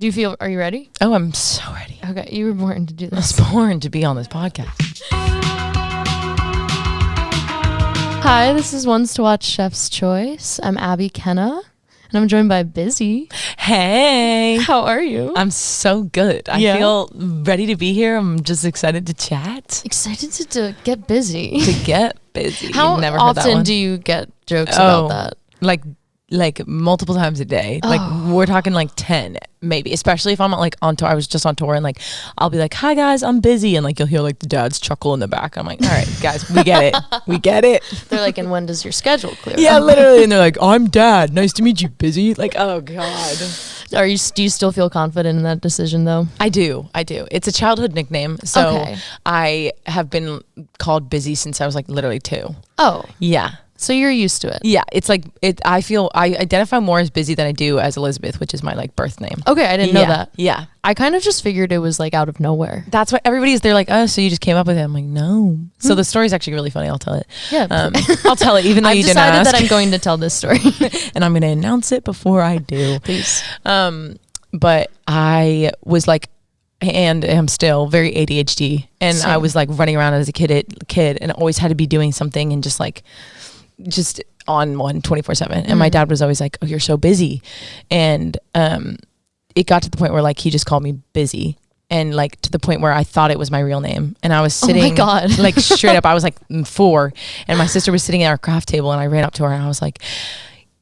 Are you ready? Oh, I'm so ready. Okay, you were born to do this. I was born to be on this podcast. Hi, this is Ones to Watch Chef's Choice. I'm Abby Kenna, and I'm joined by Bizzy. Hey. How are you? I'm so good. I feel ready to be here. I'm just excited to chat. Excited to get busy. To get busy. How Never heard that often one. do you get jokes about that? Like multiple times a day. Like we're talking like 10 maybe, especially if I'm like on tour. I was just on tour and like I'll be like, hi guys, I'm busy, and like you'll hear like the dads chuckle in the back. I'm like, all right guys, we get it. We get it. They're like, and when does your schedule clear? Yeah, literally. And they're like, I'm dad, nice to meet you, busy. Like, oh god. Do you still feel confident in that decision though? I do. It's a childhood nickname, so Okay. I have been called busy since I was like literally 2. Oh, Yeah. so you're used to it. Yeah, it's like I feel I identify more as busy than I do as Elizabeth, which is my like birth name. Okay, I didn't know that. Yeah. I kind of just figured it was like out of nowhere. That's why they're like, oh, so you just came up with it. I'm like, no. So the story's actually really funny. I'll tell it. Yeah. I'll tell it even though you didn't ask. I've decided that I'm going to tell this story. And I'm going to announce it before I do. Please. But I was like, and am still very ADHD. And Same. I was like running around as a kid and always had to be doing something and just on one 24/7. And my dad was always like, oh, you're so busy. And it got to the point where like he just called me Busy, and like to the point where I thought it was my real name. And I was sitting, oh my God. like straight up, I was like 4, and my sister was sitting at our craft table, and I ran up to her and I was like,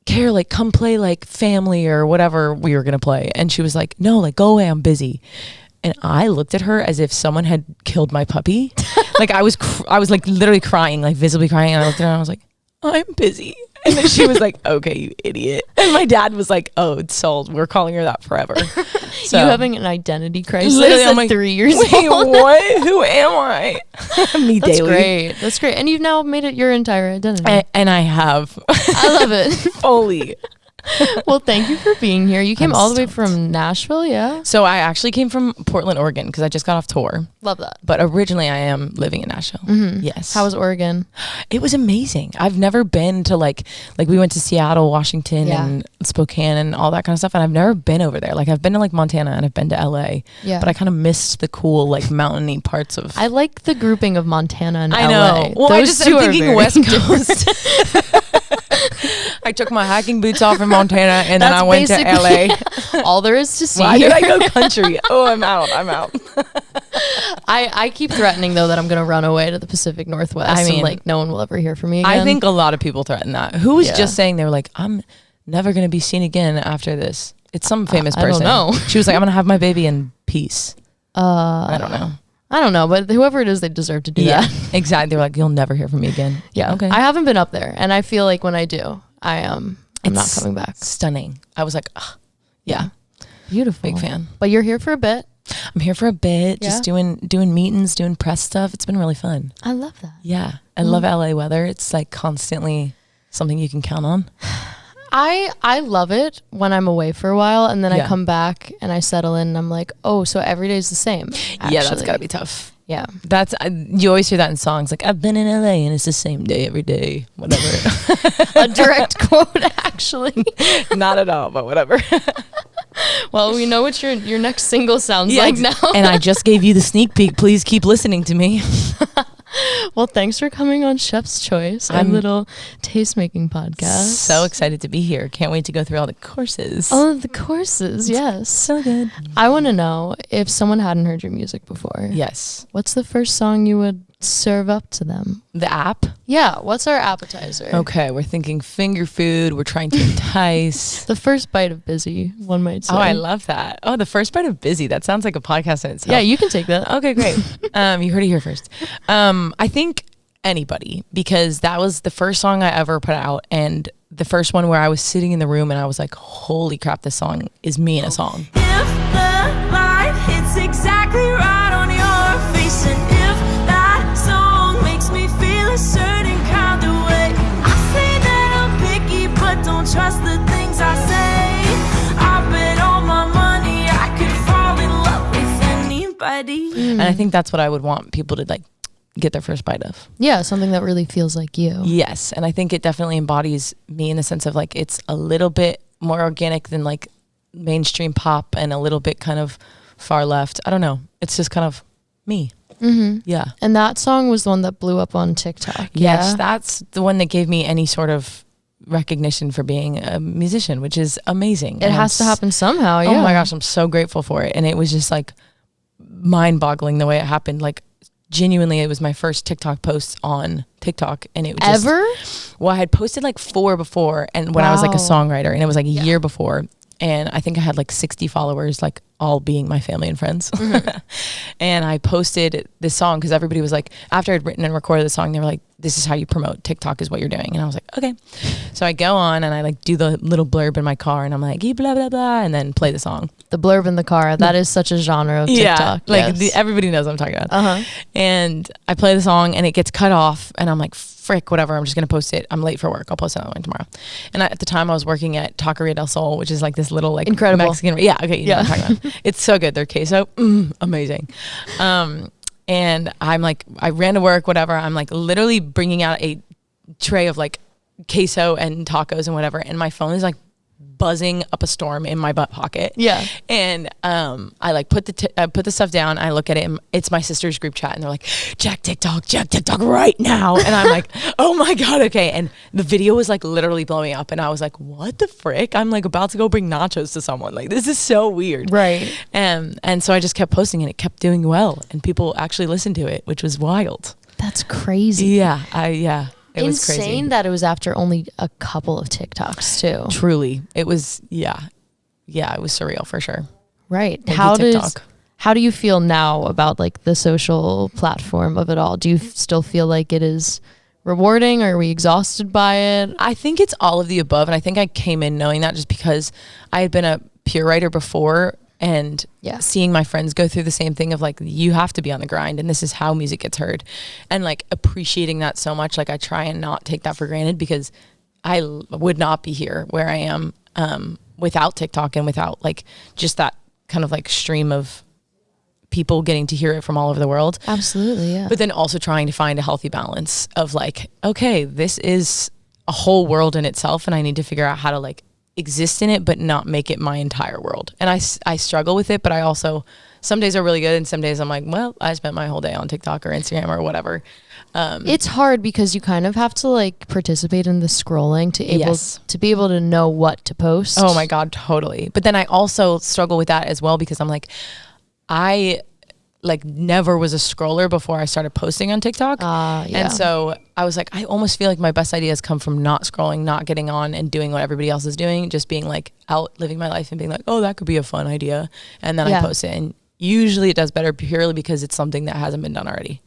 Care, like come play like Family or whatever we were gonna play. And she was like, no, like go away, I'm busy. And I looked at her as if someone had killed my puppy. Like I was like literally crying, like visibly crying. And I looked at her and I was like, I'm busy. And then she was like, okay, you idiot. And my dad was like, oh, it's sold. We're calling her that forever. So You having an identity crisis literally, at I'm like, 3 years wait, old? what? Who am I? Me That's daily. great. That's great. And you've now made it your entire identity. And I have. I love it. Fully. Well, thank you for being here. You came I'm all the way stoked. from Nashville, yeah? So I actually came from Portland, Oregon, because I just got off tour. Love that. But originally I am living in Nashville. Yes. How was Oregon? It was amazing. I've never been to like we went to Seattle, Washington, Yeah. and Spokane and all that kind of stuff. And I've never been over there. Like I've been to like Montana and I've been to LA. Yeah. But I kind of missed the cool like mountainy parts of. I like the grouping of Montana and I LA. know. Well, I'm two are thinking very West different. Coast. I took my hiking boots off in Montana and then I went to basically LA. all there is to see. Why did I go country? Oh, I'm out. I keep threatening though that I'm gonna run away to the Pacific Northwest. I mean, and like no one will ever hear from me again. I think a lot of people threaten that. Who was Yeah. just saying they were like, I'm never going to be seen again after this. It's some famous person. I don't know. She was like, I'm going to have my baby in peace. I don't know. but whoever it is, they deserve to do that. Exactly. They're like, you'll never hear from me again. Yeah. Okay. I haven't been up there, and I feel like when I do, I'm not It's coming back. Stunning. I was like, ugh. Yeah. Beautiful. Big fan. But you're here for a bit. I'm here for a bit, Yeah. just doing meetings, doing press stuff. It's been really fun. I love that. Yeah. I love LA weather. It's like constantly something you can count on. I love it when I'm away for a while, and then I Yeah. come back and I settle in, and I'm like, oh, so every day's the same. Yeah, that's actually. gotta be tough. Yeah. That's you always hear that in songs like I've been in LA and it's the same day every day, whatever. A direct quote, actually. Not at all, but whatever. Well, we know what your next single sounds like now. And I just gave you the sneak peek. Please keep listening to me. Well, thanks for coming on Chef's Choice, our I'm little taste-making podcast. So excited to be here. Can't wait to go through all the courses. Oh, the courses, yes. So good. I want to know, if someone hadn't heard your music before, Yes. what's the first song you would serve up to them? The app. Yeah, what's our appetizer? Okay, we're thinking finger food. We're trying to entice. The first bite of Busy, one might say. Oh, I love that. Oh, the first bite of Busy. That sounds like a podcast in itself. Yeah, you can take that. Okay, great. You heard it here first. I think Anybody, because that was the first song I ever put out, and the first one where I was sitting in the room and I was like, holy crap, this song is me in a song. If the light hits exactly right on your face, and if that song makes me feel a certain kind of way, I say that I'm picky, but don't trust the things I say. I bet all my money I could fall in love with anybody. And I think that's what I would want people to like get their first bite of. Yeah, something that really feels like you. Yes. And I think it definitely embodies me in the sense of like it's a little bit more organic than like mainstream pop and a little bit kind of far left. I don't know. It's just kind of me. Yeah. And that song was the one that blew up on TikTok. Yes, Yeah. that's the one that gave me any sort of recognition for being a musician, which is amazing. It has to happen somehow. Yeah. Oh my gosh, I'm so grateful for it. And it was just like mind-boggling the way it happened. Like genuinely, it was my first TikTok post on TikTok, and it was just, Ever? well, I had posted like 4 before, and when I was like a Wow. songwriter, and it was like a year before, and I think I had like 60 followers, like all being my family and friends. And I posted this song because everybody was like, after I'd written and recorded the song, they were like, this is how you promote TikTok is what you're doing. And I was like, okay. So I go on and I like do the little blurb in my car, and I'm like, blah, blah, blah, and then play the song. The blurb in the car. That is such a genre of TikTok. Yeah, like yes. everybody knows what I'm talking about. And I play the song and it gets cut off, and I'm like, frick, whatever, I'm just gonna post it. I'm late for work. I'll post another one tomorrow. And at the time I was working at Taqueria del Sol, which is like this little like Incredible. Mexican. Yeah, okay, you know what I'm talking about. It's so good. Their queso, amazing. And I'm like, I ran to work, whatever. I'm like literally bringing out a tray of like queso and tacos and whatever, and my phone is like buzzing up a storm in my butt pocket. Yeah. And I like put the stuff down. I look at it, and it's my sister's group chat, and they're like, check TikTok right now. And I'm like, oh my God, okay. And the video was like literally blowing up, and I was like, what the frick? I'm like about to go bring nachos to someone. Like, this is so weird. Right. And so I just kept posting, and it kept doing well, and people actually listened to it, which was wild. That's crazy. Yeah. It was Insane crazy. that it was after only a couple of TikToks too. Truly. It was, it was surreal for sure. Right. Thank you, TikTok. How do you feel now about like the social platform of it all? Do you still feel like it is rewarding, or are we exhausted by it? I think it's all of the above. And I think I came in knowing that just because I had been a peer writer before, and seeing my friends go through the same thing of like, you have to be on the grind, and this is how music gets heard, and like appreciating that so much. Like I try and not take that for granted, because I would not be here where I am without TikTok, and without like just that kind of like stream of people getting to hear it from all over the world. Absolutely. Yeah. But then also trying to find a healthy balance of like, okay, this is a whole world in itself, and I need to figure out how to like exist in it but not make it my entire world. And I struggle with it, but I also, some days are really good, and some days I'm like, well, I spent my whole day on TikTok or Instagram or whatever. It's hard because you kind of have to like participate in the scrolling to be able to know what to post. Oh my God, totally. But then I also struggle with that as well, because I'm like, I like never was a scroller before I started posting on TikTok. And so I was like, I almost feel like my best ideas come from not scrolling, not getting on and doing what everybody else is doing, just being like out living my life and being like, oh, that could be a fun idea. And then I post it, and usually it does better purely because it's something that hasn't been done already.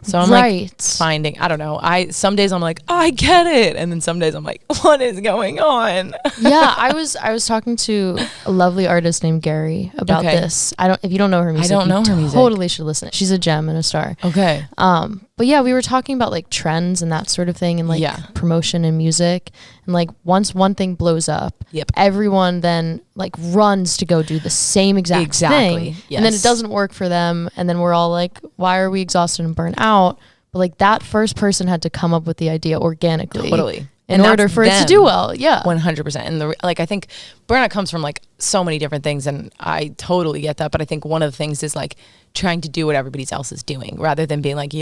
So I'm like finding, I don't know. Some days I'm like, oh, I get it. And then some days I'm like, what is going on? Yeah, I was talking to a lovely artist named Gary about this. If you don't know her music, you totally should listen. She's a gem and a star. Okay. But yeah, we were talking about like trends and that sort of thing, and like promotion in music, and like once one thing blows up, everyone then like runs to go do the same exact thing, and then it doesn't work for them, and then we're all like, why are we exhausted and burnt out? But like that first person had to come up with the idea organically, in order for it to do well. 100%. And I think burnout comes from like so many different things, and I totally get that. But I think one of the things is like trying to do what everybody else is doing, rather than being like,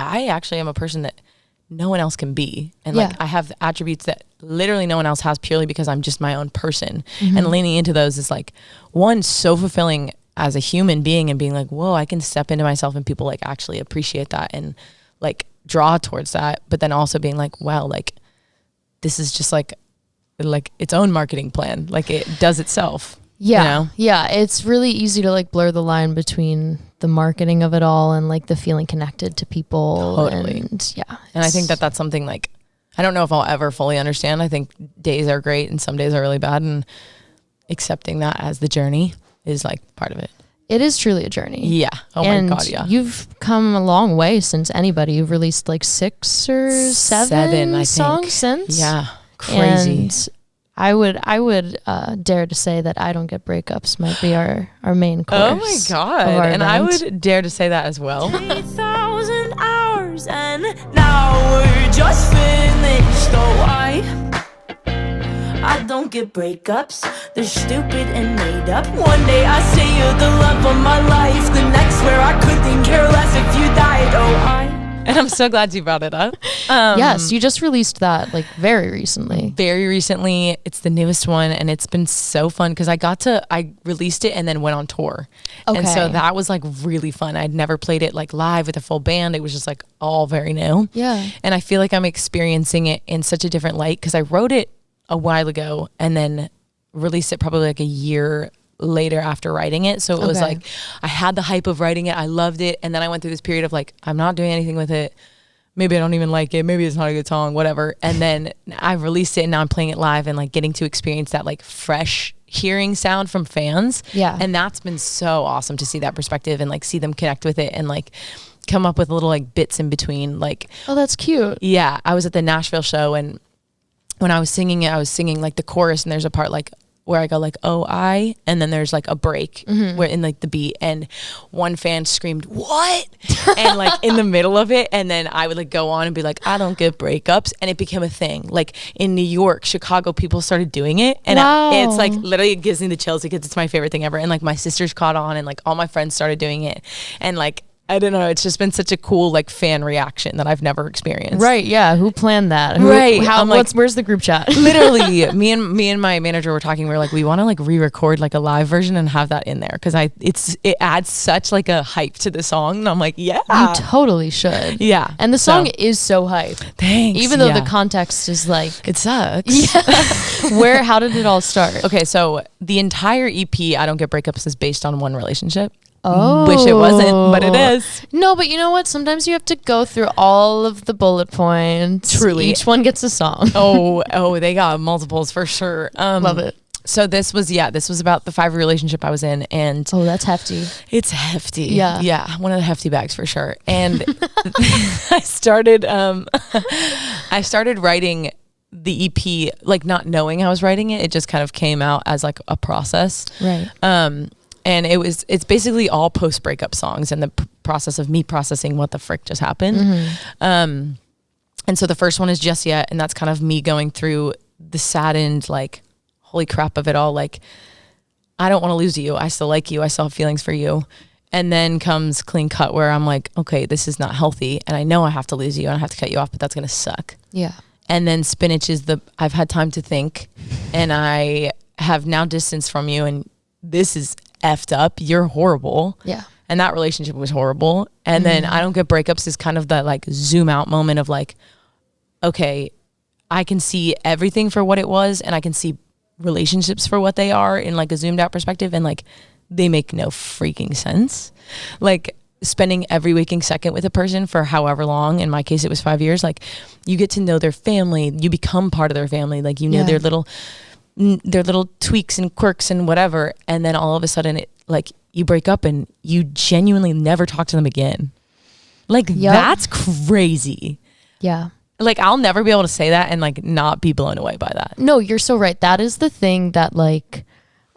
I actually am a person that no one else can be. And like I have attributes that literally no one else has, purely because I'm just my own person. And leaning into those is like, one, so fulfilling as a human being, and being like, whoa, I can step into myself, and people like actually appreciate that and like draw towards that. But then also being like, wow, like this is just like its own marketing plan. Like it does itself. Yeah. You know? Yeah. It's really easy to like blur the line between the marketing of it all and like the feeling connected to people. Totally. And I think that's something like, I don't know if I'll ever fully understand. I think days are great and some days are really bad, and accepting that as the journey is like part of it. It is truly a journey. Yeah. Oh my God, yeah. You've come a long way since anybody. You've released like 6 or 7 I songs think. since. Yeah. Crazy. And I would dare to say that I Don't Get Breakups might be our main course. Oh my God. And I would dare to say that as well. 3,000 hours and now we're just finished. Oh, I don't get breakups, they're stupid and made up. One day I say you're the love of my life, the next where I couldn't care less if you died. And I'm so glad you brought it up. Yes, you just released that like very recently. Very recently. It's the newest one, and it's been so fun because I released it and then went on tour. Okay. And so that was like really fun. I'd never played it like live with a full band. It was just like all very new. Yeah. And I feel like I'm experiencing it in such a different light because I wrote it a while ago and then released it probably like a year later after writing it. So it was like I had the hype of writing it. I loved it. And then I went through this period of like, I'm not doing anything with it. Maybe I don't even like it. Maybe it's not a good song, whatever. And then I released it and now I'm playing it live and like getting to experience that like fresh hearing sound from fans. Yeah. And that's been so awesome to see that perspective and like see them connect with it and like come up with little like bits in between. Like, oh, that's cute. Yeah. I was at the Nashville show and when I was singing it, I was singing like the chorus and there's a part like where I go like, oh, and then there's like a break where in like the beat and one fan screamed, what? And like in the middle of it. And then I would like go on and be like, I don't get breakups. And it became a thing. Like in New York, Chicago, people started doing it. And it's like literally it gives me the chills because it's my favorite thing ever. And like my sisters caught on and like all my friends started doing it. And like, I don't know. It's just been such a cool like fan reaction that I've never experienced. Right? Yeah. Who planned that? Right. How? Where's the group chat? Literally, me and my manager were talking. We were like, we want to like re-record like a live version and have that in there because it adds such like a hype to the song. And I'm like, yeah, you totally should. Yeah. And the song is so hype. Thanks. Even though the context is like it sucks. Yeah. How did it all start? Okay, so the entire EP, I Don't Get Breakups, is based on one relationship. Oh. Wish it wasn't, but it is. No, but you know what? Sometimes you have to go through all of the bullet points. Truly. Each one gets a song. Oh, they got multiples for sure. Love it. So this was about the 5-year relationship I was in. And oh, that's hefty. It's hefty. Yeah. Yeah. One of the hefty bags for sure. And I started writing the EP, like not knowing I was writing it. It just kind of came out as like a process. Right. And it's basically all post-breakup songs and the process of me processing what the frick just happened. And so the first one is Just Yet, and that's kind of me going through the saddened, like, holy crap of it all. Like, I don't want to lose you. I still like you. I still have feelings for you. And then comes Clean Cut, where I'm like, okay, this is not healthy. And I know I have to lose you and I have to cut you off, but that's going to suck. Yeah. And then Spinach is I've had time to think and I have now distance from you and this is effed up. You're horrible. Yeah. And that relationship was horrible. And then I Don't Get Breakups is kind of that like zoom out moment of like, okay, I can see everything for what it was and I can see relationships for what they are in like a zoomed out perspective and like they make no freaking sense. Like spending every waking second with a person for however long, in my case it was 5 years, like you get to know their family, you become part of their family, like you know their little tweaks and quirks and whatever, and then all of a sudden it like you break up and you genuinely never talk to them again. Like that's crazy. Yeah. Like I'll never be able to say that and like not be blown away by that. No, you're so right. That is the thing that like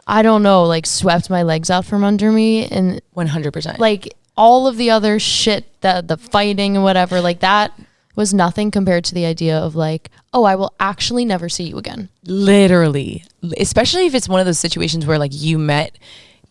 I don't know, like swept my legs out from under me. And 100%. like all of the other shit, the fighting and whatever, like that was nothing compared to the idea of like, oh, I will actually never see you again. Literally. Especially if it's one of those situations where like you met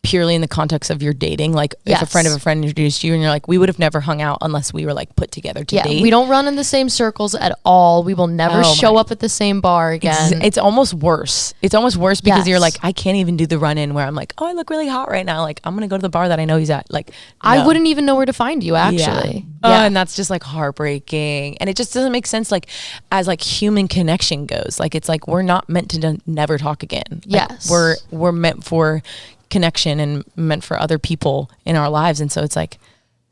purely in the context of your dating. Like if a friend of a friend introduced you and you're like, we would have never hung out unless we were like put together to date. We don't run in the same circles at all. We will never show up at the same bar again. It's almost worse. It's almost worse because you're like, I can't even do the run in where I'm like, oh, I look really hot right now. Like I'm going to go to the bar that I know he's at. Like, no. I wouldn't even know where to find you actually. And that's just like heartbreaking. And it just doesn't make sense. Like as like human connection goes, like, it's like, we're not meant to never talk again. Like, we're meant for connection and meant for other people in our lives. And so it's like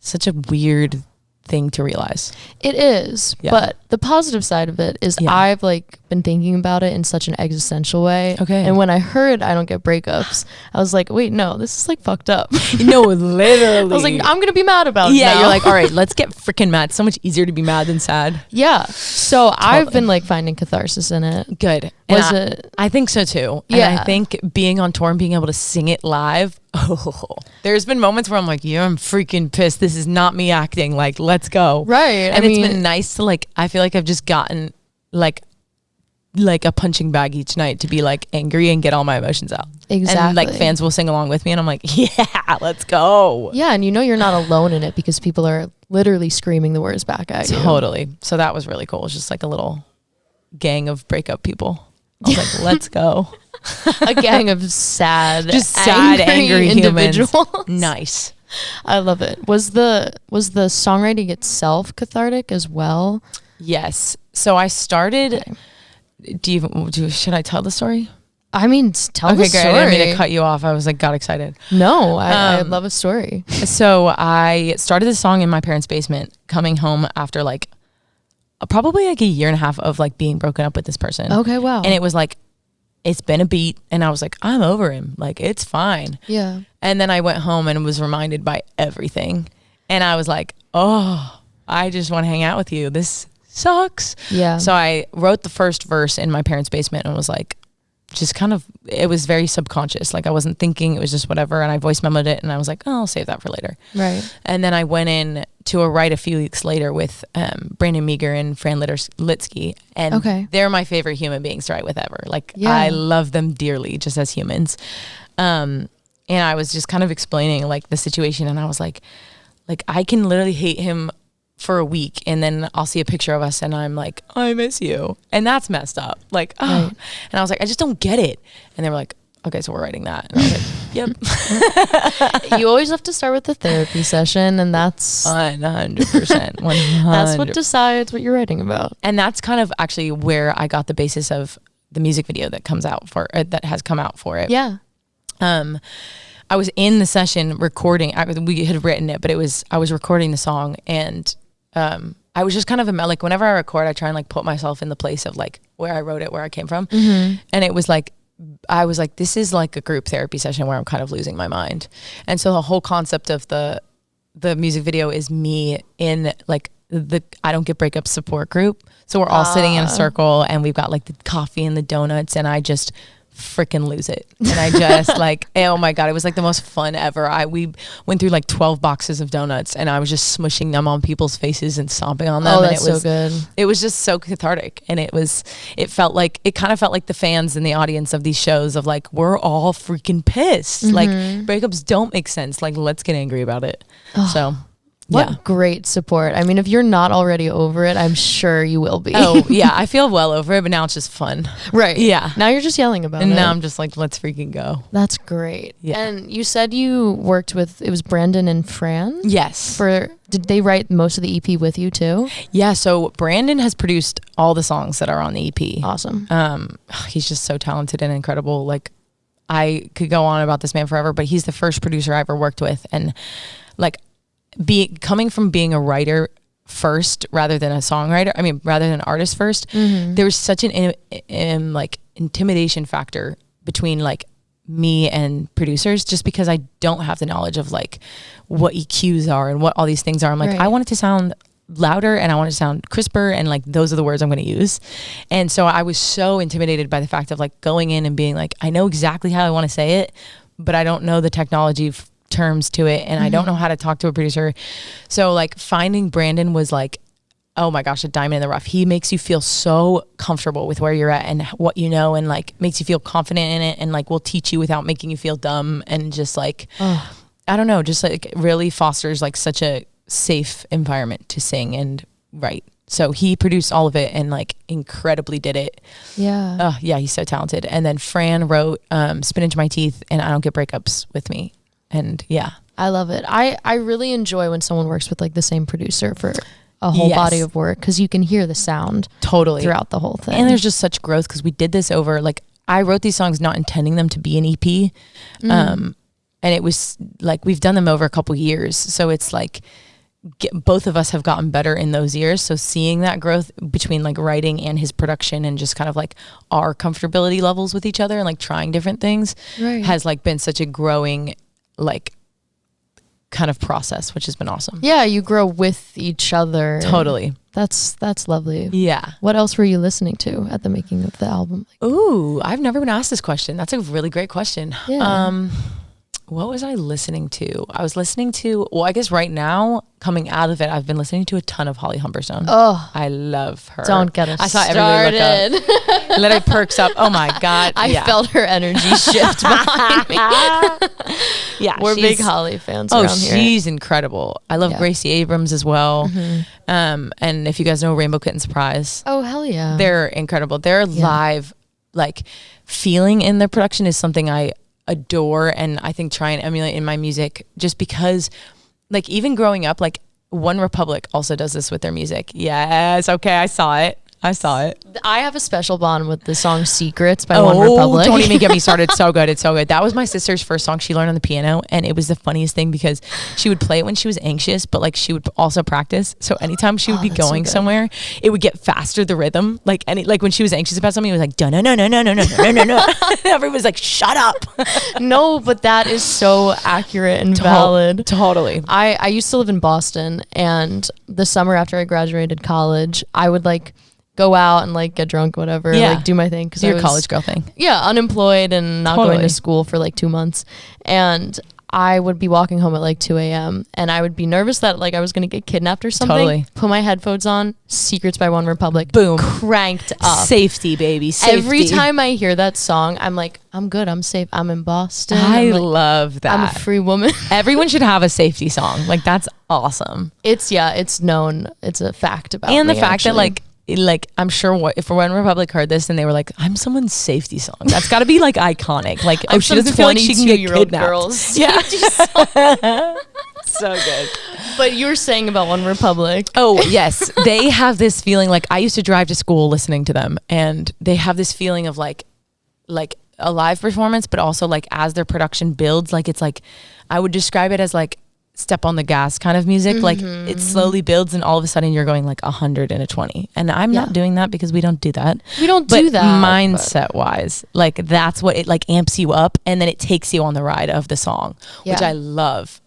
such a weird thing to realize. It is. But the positive side of it is I've like been thinking about it in such an existential way. Okay. And when I heard I Don't Get Breakups, I was like, wait, no, this is like fucked up. No, literally. I was like, I'm going to be mad about it. Yeah, you're like, all right, let's get freaking mad. It's so much easier to be mad than sad. Yeah. So I've been like finding catharsis in it. Good. Was it? I think so too. Yeah. And I think being on tour and being able to sing it live, there's been moments where I'm like, I'm freaking pissed. This is not me acting. Like, let's go. Right. And it's been nice to like, I feel like I've just gotten like like a punching bag each night to be like angry and get all my emotions out. Exactly. And like fans will sing along with me and I'm like, yeah, let's go. Yeah, and you're not alone in it because people are literally screaming the words back at you. Totally. So that was really cool. It's just like a little gang of breakup people. I was like, let's go. A gang of just angry individuals. Nice. I love it. Was the songwriting itself cathartic as well? Yes. So I started. Okay. Should I tell the story? I mean, tell the story. Okay, great. I didn't mean to cut you off. I was like, got excited. No, I love a story. So I started this song in my parents' basement, coming home after like probably like a year and a half of like being broken up with this person. Okay, wow. And it was like, it's been a beat, and I was like, I'm over him. Like, it's fine. Yeah. And then I went home and was reminded by everything, and I was like, oh, I just want to hang out with you. This sucks. Yeah. So I wrote the first verse in my parents' basement and was like, just kind of, it was very subconscious. Like I wasn't thinking, it was just whatever. And I voice memoed it and I was like, oh, I'll save that for later. Right. And then I went in to a write a few weeks later with Brandon Meager and Fran Litsky. And they're my favorite human beings to write with ever. Like I love them dearly just as humans. And I was just kind of explaining like the situation, and I was like I can literally hate him for a week and then I'll see a picture of us and I'm like, I miss you. And that's messed up. Like, oh. Right. And I was like, I just don't get it. And they were like, okay, so we're writing that. And I was like, yep. You always have to start with the therapy session, and that's 100%. 100%. That's what decides what you're writing about. And that's kind of actually where I got the basis of the music video that comes out for that has come out for it. Yeah. I was in the session recording. We had written it, but I was recording the song, and I was just kind of like whenever I record, I try and like put myself in the place of like where I wrote it, where I came from. Mm-hmm. And it was like, I was like, this is like a group therapy session where I'm kind of losing my mind. And so the whole concept of the music video is me in like the I Don't Get Breakups support group. So we're all sitting in a circle and we've got like the coffee and the donuts, and I just freaking lose it. And I just like, oh my God, it was like the most fun ever. We went through like 12 boxes of donuts and I was just smushing them on people's faces and stomping on them. Oh, that's so good. It was just so cathartic. And it kind of felt like the fans in the audience of these shows of like, we're all freaking pissed. Mm-hmm. Like breakups don't make sense. Like, let's get angry about it. Oh. So what great support. I mean, if you're not already over it, I'm sure you will be. Oh, yeah. I feel well over it, but now it's just fun. Right. Yeah. Now you're just yelling about it. And now I'm just like, let's freaking go. That's great. Yeah. And you said you worked with, it was Brandon and Fran? Yes. Did they write most of the EP with you too? Yeah. So Brandon has produced all the songs that are on the EP. Awesome. He's just so talented and incredible. Like, I could go on about this man forever, but he's the first producer I ever worked with. And like, coming from being a writer first rather than a songwriter, rather than an artist first, there was such an like intimidation factor between like me and producers, just because I don't have the knowledge of like what EQs are and what all these things are. I'm like, right. I want it to sound louder and I want it to sound crisper, and like those are the words I'm going to use. And so I was so intimidated by the fact of like going in and being like, I know exactly how I want to say it, but I don't know the technology terms to it, and I don't know how to talk to a producer. So like finding Brandon was like, oh my gosh, a diamond in the rough. He makes you feel so comfortable with where you're at and what you know, and like makes you feel confident in it, and like will teach you without making you feel dumb, and just like I don't know, just like really fosters like such a safe environment to sing and write. So he produced all of it and like incredibly did it. Yeah. Yeah, he's so talented. And then Fran wrote Spinach My Teeth and I Don't Get Breakups with me. And yeah, I love it. I really enjoy when someone works with like the same producer for a whole body of work, because you can hear the sound totally throughout the whole thing. And there's just such growth, because we did this over like, I wrote these songs not intending them to be an EP. And it was like, we've done them over a couple years. So it's like both of us have gotten better in those years. So seeing that growth between like writing and his production, and just kind of like our comfortability levels with each other and like trying different things has like been such a growing like kind of process, which has been awesome. Yeah, you grow with each other. Totally. That's lovely. Yeah. What else were you listening to at the making of the album? Ooh, I've never been asked this question. That's a really great question. Yeah. what was I listening to? I was listening to, well, I guess right now, coming out of it, I've been listening to a ton of Holly Humberstone. Oh, I love her. Don't get us I saw started. everybody look up. Literally perks up. Oh my God. I felt her energy shift behind me. Yeah. We're big Holly fans around here. She's incredible. I love Gracie Abrams as well. And if you guys know Rainbow Kitten Surprise. Oh, hell yeah. They're incredible. Their live, like, feeling in their production is something I adore, and I think try and emulate in my music, just because, like, even growing up, like, One Republic also does this with their music. Yes, okay, I saw it. I have a special bond with the song Secrets by One Republic. Don't even get me started. So good. It's so good. That was my sister's first song she learned on the piano, and it was the funniest thing because she would play it when she was anxious, but like she would also practice. So anytime she would be going somewhere, it would get faster, the rhythm. Like when she was anxious about something, it was like, no. Everyone was like, shut up. No, but that is so accurate and valid. Totally. I used to live in Boston, and the summer after I graduated college, I would like go out and like get drunk, whatever, like do my thing. Cause your college girl thing. Yeah. Unemployed and not going to school for like 2 months. And I would be walking home at like 2 a.m. and I would be nervous that like I was going to get kidnapped or something. Totally. Put my headphones on, Secrets by One Republic. Boom. Cranked up. Safety, baby. Safety. Every time I hear that song, I'm like, I'm good. I'm safe. I'm in Boston. I like, love that. I'm a free woman. Everyone should have a safety song. Like, that's awesome. It's known. It's a fact about and me, the fact actually. that like I'm sure if One Republic heard this and they were like, I'm someone's safety song, that's got to be like iconic. Like, oh, she doesn't feel like she can get kidnapped. Girls yeah. So good. But you were saying about One Republic. Oh yes, they have this feeling. Like, I used to drive to school listening to them, and they have this feeling of like a live performance, but also like as their production builds, like it's like, I would describe it as like step on the gas kind of music. Like, it slowly builds and all of a sudden you're going like 100 and a 20, and I'm not doing that because we don't do that. Mindset wise, like that's what it like amps you up, and then it takes you on the ride of the song, which I love.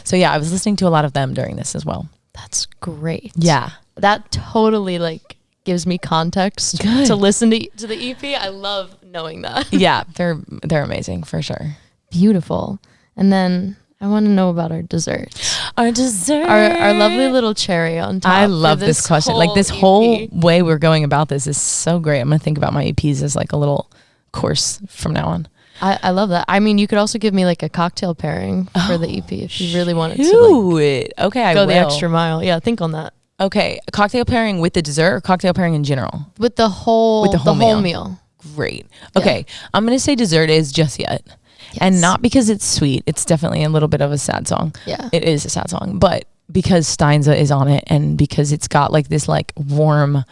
So yeah, I was listening to a lot of them during this as well. That's great. Yeah, that totally like gives me context to listen to the EP. I love knowing that. Yeah, they're amazing for sure. Beautiful. And then I want to know about our dessert. Our dessert. Our lovely little cherry on top. I love this question. Like, this whole way we're going about this is so great. I'm going to think about my EPs as like a little course from now on. I love that. I mean, you could also give me like a cocktail pairing for the EP if you really wanted to go the extra mile. Yeah, think on that. Okay, a cocktail pairing with the dessert or cocktail pairing in general? With the whole meal. Great. Okay, I'm going to say dessert is Just Yet. Yes. And not because it's sweet. It's definitely a little bit of a sad song. Yeah. It is a sad song. But because Steinza is on it, and because it's got like this like warm,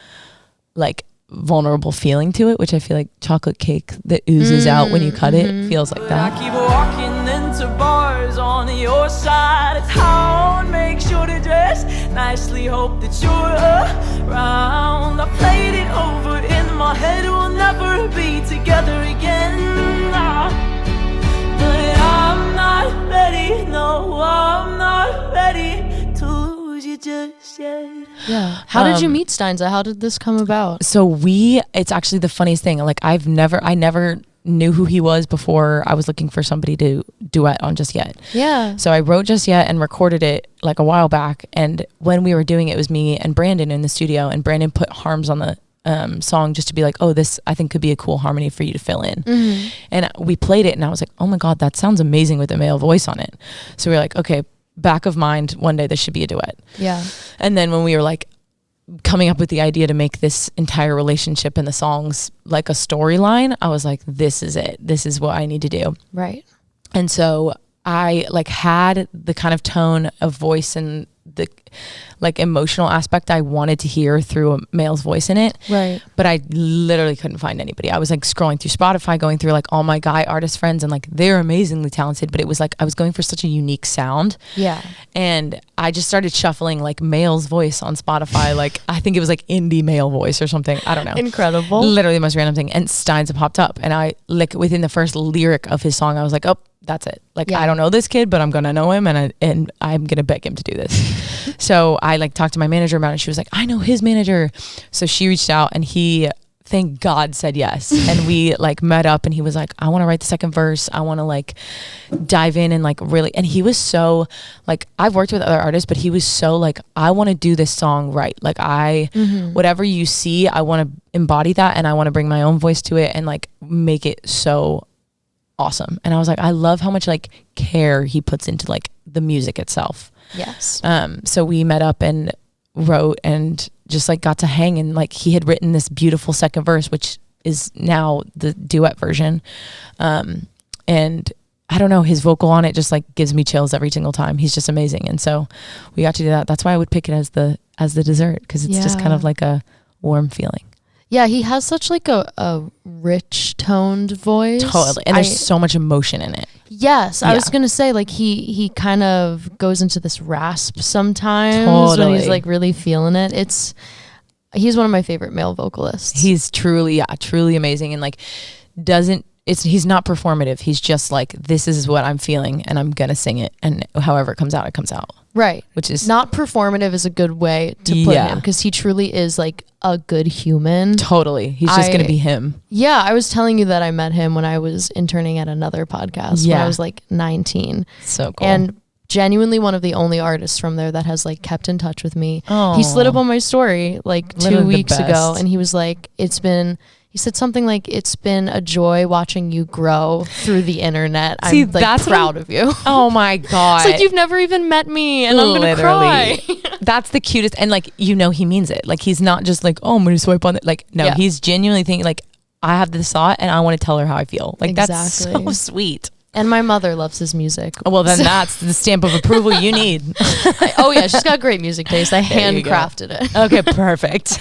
like vulnerable feeling to it, which I feel like chocolate cake that oozes out when you cut it feels like that. I keep walking into bars on your side of town. Make sure to dress nicely, hope that you're around. I played it over in my head, we'll never be together again. But I'm not ready, no, I'm not ready to lose you just yet. Yeah. How did you meet Steinza? How did this come about? So it's actually the funniest thing. Like, I never knew who he was before I was looking for somebody to duet on Just Yet. Yeah. So I wrote Just Yet and recorded it like a while back. And when we were doing it, it was me and Brandon in the studio, and Brandon put harms on the song just to be like, oh, this I think could be a cool harmony for you to fill in. And we played it and I was like, oh my God, that sounds amazing with a male voice on it. So we were like, okay, back of mind, one day this should be a duet. Yeah. And then when we were like coming up with the idea to make this entire relationship and the songs like a storyline, I was like, this is it. This is what I need to do. Right. And so I like had the kind of tone of voice and the like emotional aspect I wanted to hear through a male's voice in it. Right. But I literally couldn't find anybody. I was like scrolling through Spotify, going through like all my guy artist friends, and like they're amazingly talented, but it was like I was going for such a unique sound. Yeah. And I just started shuffling like male's voice on Spotify. Like, I think it was like indie male voice or something. I don't know. Incredible. Literally the most random thing. And Steinza popped up, and I like within the first lyric of his song, I was like, oh, that's it. Like, I don't know this kid, but I'm going to know him, and I'm going to beg him to do this. So I like talked to my manager about it. She was like, I know his manager. So she reached out, and he thank God said yes. And we like met up and he was like, I want to write the second verse. I want to like dive in and like really, and he was so like, I've worked with other artists, but he was so like, I want to do this song right. Like whatever you see, I want to embody that and I want to bring my own voice to it and like make it so awesome. And I was like, I love how much like care he puts into like the music itself. Yes. So we met up and wrote and just like got to hang, and like he had written this beautiful second verse, which is now the duet version. And I don't know, his vocal on it just like gives me chills every single time. He's just amazing. And so we got to do that. That's why I would pick it as the dessert, because it's just kind of like a warm feeling. Yeah, he has such like a rich toned voice. Totally. And there's so much emotion in it. Yes. I was going to say like he kind of goes into this rasp sometimes when he's like really feeling it. He's one of my favorite male vocalists. He's truly amazing, and like he's not performative. He's just like, this is what I'm feeling and I'm going to sing it, and however it comes out, it comes out. Right. Which is not performative is a good way to put him, because he truly is like a good human. Totally. He's just going to be him. Yeah. I was telling you that I met him when I was interning at another podcast when I was like 19. So cool. And genuinely one of the only artists from there that has like kept in touch with me. Oh. He slid up on my story like 2 weeks ago, and he was like, he said something like, it's been a joy watching you grow through the internet. See, I'm like proud of you. Oh my God. It's like, you've never even met me and I'm going to cry. That's the cutest. And like, he means it. Like, he's not just like, oh, I'm going to swipe on it. Like, no, he's genuinely thinking like, I have this thought and I want to tell her how I feel. Like, that's so sweet. And my mother loves his music. Well, then that's the stamp of approval you need. Oh yeah, she's got great music taste. I handcrafted it. Okay, perfect.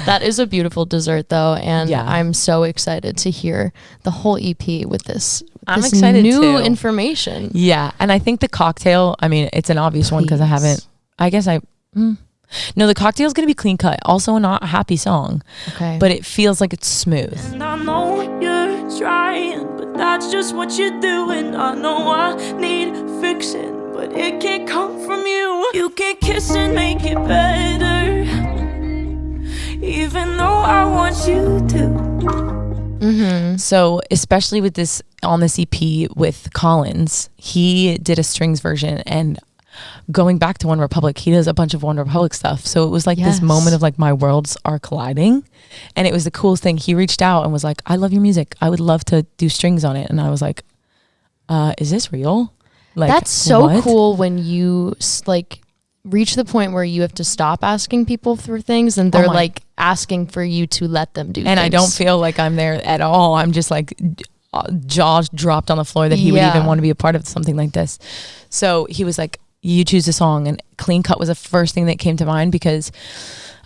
That is a beautiful dessert though, and I'm so excited to hear the whole EP with this. I'm excited new too. Information. Yeah, and I think the cocktail, I mean, it's an obvious one because I haven't, no, the cocktail is going to be clean cut. Also not a happy song. Okay. But it feels like it's smooth. And I know you're trying, but that's just what you're doing. I know I need fixing, but it can't come from you. You can kiss and make it better, even though I want you to. Mm-hmm. So especially with this, on this EP with Collins, he did a strings version, and going back to One Republic, he does a bunch of One Republic stuff. So it was like this moment of like, my worlds are colliding, and it was the coolest thing. He reached out and was like, I love your music, I would love to do strings on it. And I was like, is this real? Like, that's so cool when you like reach the point where you have to stop asking people for things and they're like asking for you to let them do things. And I don't feel like I'm there at all. I'm just like jaws dropped on the floor that he would even want to be a part of something like this. So he was like, you choose a song, and Clean Cut was the first thing that came to mind, because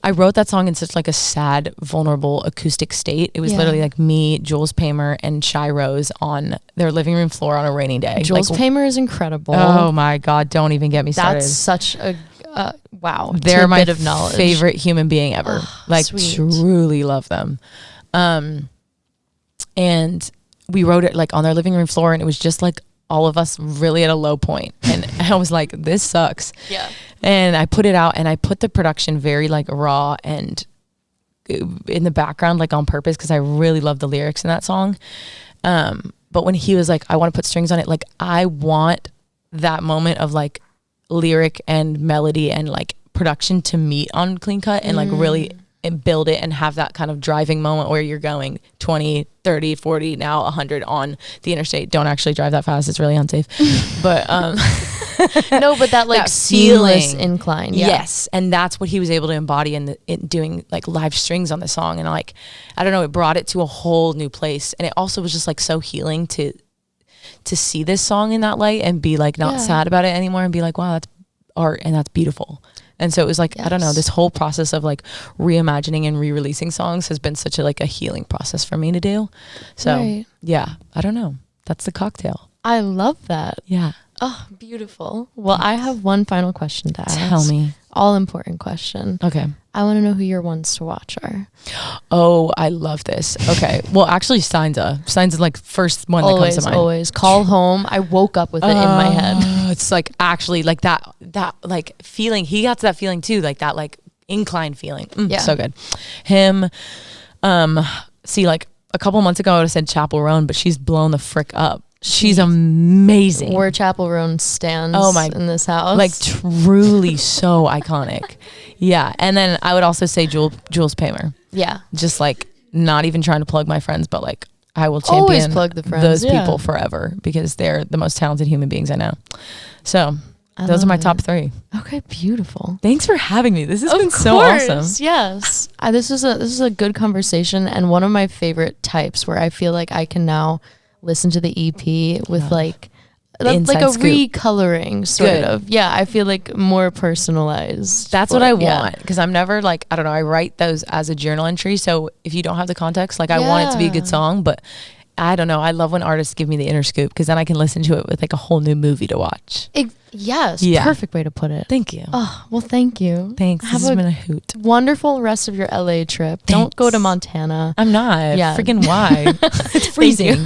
I wrote that song in such like a sad, vulnerable acoustic state. It was literally like me, Jules Paymer, and Shy Rose on their living room floor on a rainy day. Jules like, Paymer is incredible. Oh my God, don't even get me started. That's such a wow. They're my bit of knowledge. favorite human being ever. Like, sweet. Truly love them. And we wrote it like on their living room floor, and it was just like all of us really at a low point. And I was like, this sucks. Yeah. And I put it out, and I put the production very like raw and in the background, like on purpose, because I really love the lyrics in that song. But when he was like, I want to put strings on it, like I want that moment of like lyric and melody and like production to meet on Clean Cut and like really and build it and have that kind of driving moment where you're going 20, 30, 40, now 100 on the interstate. Don't actually drive that fast. It's really unsafe. But no, but that like that seamless incline. Yeah. Yes. And that's what he was able to embody in doing like live strings on the song. And like, I don't know, it brought it to a whole new place. And it also was just like so healing to see this song in that light and be like not sad about it anymore and be like, wow, that's art and that's beautiful. And so it was like, I don't know, this whole process of like reimagining and re-releasing songs has been such a like a healing process for me to do. So yeah, I don't know. That's the cocktail. I love that. Yeah. Oh, beautiful. Well, I have one final question to ask. Tell me. All important question. Okay. I want to know who your ones to watch are. Oh, I love this. Okay. Well, actually, Steinza. Steinza's like first one that comes to mind. Always. Call Home. I woke up with it in my head. It's like actually like that like feeling. He got to that feeling too. Like that like incline feeling. Yeah. So good. Him, see, like a couple months ago I would have said Chapel Roan, but she's blown the frick up. She's amazing. We're Chapel Roan stands in this house. Like truly so iconic. Yeah. And then I would also say Jules Paymer. Yeah. Just like not even trying to plug my friends, but like I will always champion plug the friends. those people forever because they're the most talented human beings I know. So those are my top 3. Okay, beautiful. Thanks for having me. This has been so awesome. Yes. This is a good conversation and one of my favorite types where I feel like I can now listen to the EP with like a recoloring sort of. Yeah, I feel like more personalized. That's what I want because I'm never like, I don't know, I write those as a journal entry. So if you don't have the context, like I want it to be a good song, but I don't know. I love when artists give me the inner scoop because then I can listen to it with like a whole new movie to watch. Yes. Perfect way to put it. Thank you. Oh, well, thank you. Thanks. This has been a hoot. Wonderful rest of your LA trip. Thanks. Don't go to Montana. I'm not. Yeah. Freaking why? It's freezing.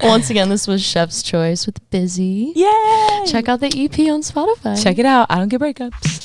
Once again, this was Chef's Choice with Bizzy. Yay! Check out the EP on Spotify. Check it out. I Don't Get Breakups.